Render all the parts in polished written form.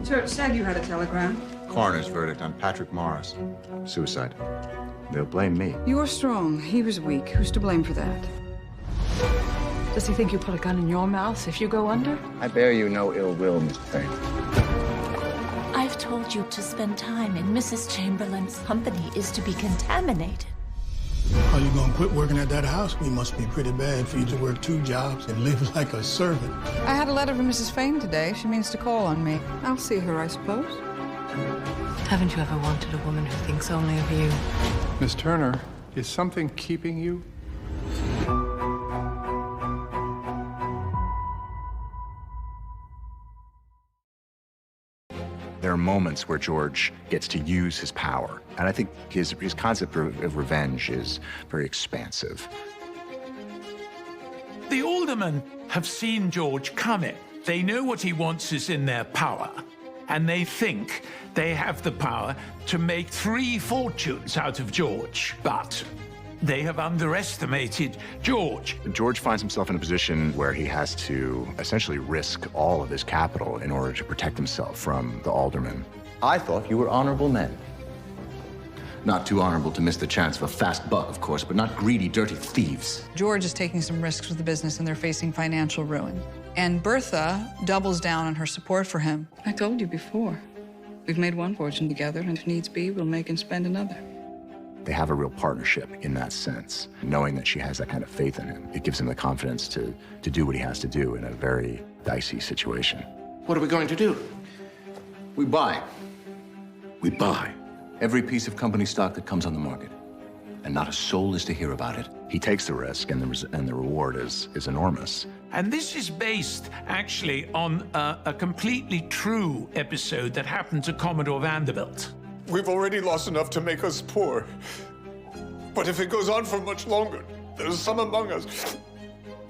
Church said you had a telegram. Coroner's verdict on Patrick Morris. Suicide. They'll blame me. You were strong. He was weak. Who's to blame for that? Does he think you put a gun in your mouth if you go under? I bear you no ill will, Mr. Fane. I've told you to spend time in Mrs. Chamberlain's company is to be contaminated. Are you gonna quit working at that house? We must be pretty bad for you to work 2 jobs and live like a servant. I had a letter from Mrs. Fane today. She means to call on me. I'll see her, I suppose. Haven't you ever wanted a woman who thinks only of you? Miss Turner, is something keeping you? There are moments where George gets to use his power. And I think his concept of revenge is very expansive. The aldermen have seen George coming. They know what he wants is in their power. And they think they have the power to make 3 fortunes out of George. But they have underestimated George. George finds himself in a position where he has to essentially risk all of his capital in order to protect himself from the aldermen. I thought you were honorable men. Not too honorable to miss the chance of a fast buck, of course, but not greedy, dirty thieves. George is taking some risks with the business and they're facing financial ruin. And Bertha doubles down on her support for him. I told you before. We've made one fortune together, and if needs be, we'll make and spend another. They have a real partnership in that sense. Knowing that she has that kind of faith in him, it gives him the confidence to do what he has to do in a very dicey situation. What are we going to do? We buy. We buy every piece of company stock that comes on the market. And not a soul is to hear about it. He takes the risk, and the reward is enormous. And this is based, actually, on a completely true episode that happened to Commodore Vanderbilt. We've already lost enough to make us poor. But if it goes on for much longer, there's some among us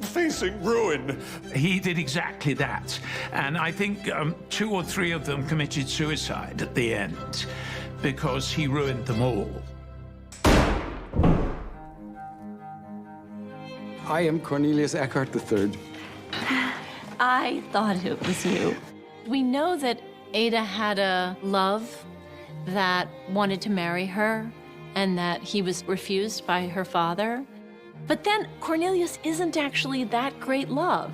facing ruin. He did exactly that. And I think 2 or 3 of them committed suicide at the end because he ruined them all. I am Cornelius Eckhart III. I thought it was you. We know that Ada had a love that wanted to marry her and that he was refused by her father. But then Cornelius isn't actually that great love.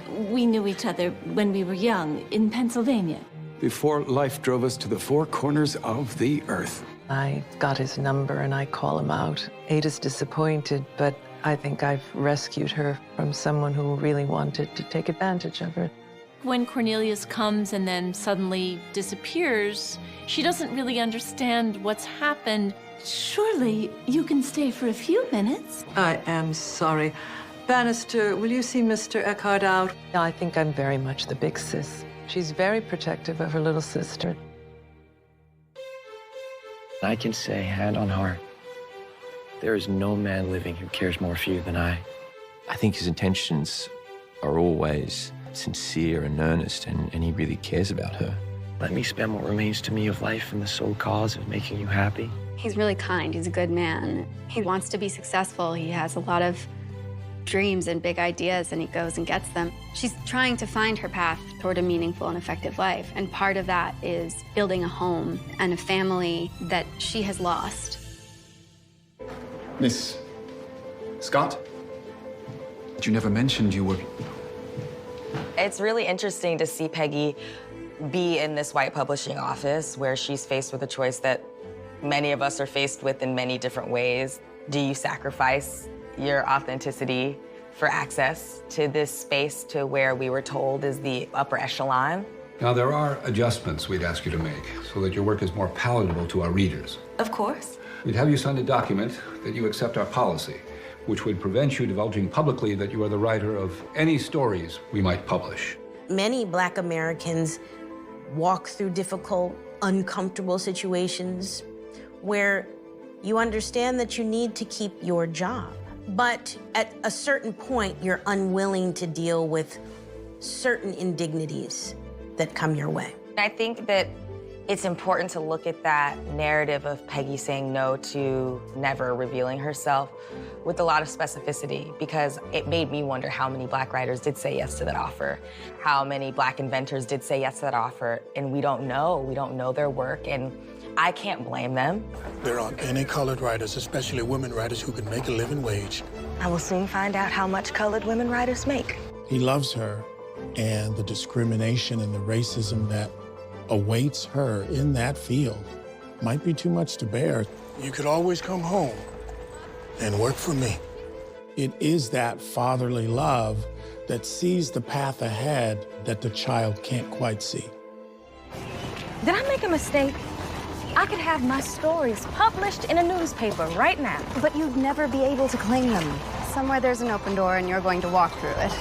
We knew each other when we were young in Pennsylvania. Before life drove us to the 4 corners of the earth. I got his number and I call him out. Ada's disappointed, but I think I've rescued her from someone who really wanted to take advantage of her. When Cornelius comes and then suddenly disappears, she doesn't really understand what's happened. Surely you can stay for a few minutes. I am sorry. Bannister, will you see Mr. Eckhart out? I think I'm very much the big sis. She's very protective of her little sister. I can say, hand on heart, there is no man living who cares more for you than I. I think his intentions are always sincere and earnest, and he really cares about her. Let me spend what remains to me of life in the sole cause of making you happy. He's really kind. He's a good man. He wants to be successful. He has a lot of dreams and big ideas, and he goes and gets them. She's trying to find her path toward a meaningful and effective life, and part of that is building a home and a family that she has lost. Miss Scott? But you never mentioned you were... It's really interesting to see Peggy be in this white publishing office where she's faced with a choice that many of us are faced with in many different ways. Do you sacrifice your authenticity for access to this space to where we were told is the upper echelon? Now, there are adjustments we'd ask you to make so that your work is more palatable to our readers. Of course. We'd have you sign a document that you accept our policy, which would prevent you divulging publicly that you are the writer of any stories we might publish. Many Black Americans walk through difficult, uncomfortable situations where you understand that you need to keep your job. But at a certain point, you're unwilling to deal with certain indignities that come your way. I think that it's important to look at that narrative of Peggy saying no to never revealing herself with a lot of specificity, because it made me wonder how many Black writers did say yes to that offer, how many Black inventors did say yes to that offer, and we don't know. We don't know their work, and I can't blame them. There aren't any colored writers, especially women writers, who can make a living wage. I will soon find out how much colored women writers make. He loves her, and the discrimination and the racism that awaits her in that field might be too much to bear. You could always come home and work for me. It is that fatherly love that sees the path ahead that the child can't quite see. Did I make a mistake? I could have my stories published in a newspaper right now. But you'd never be able to claim them. Somewhere there's an open door and you're going to walk through it.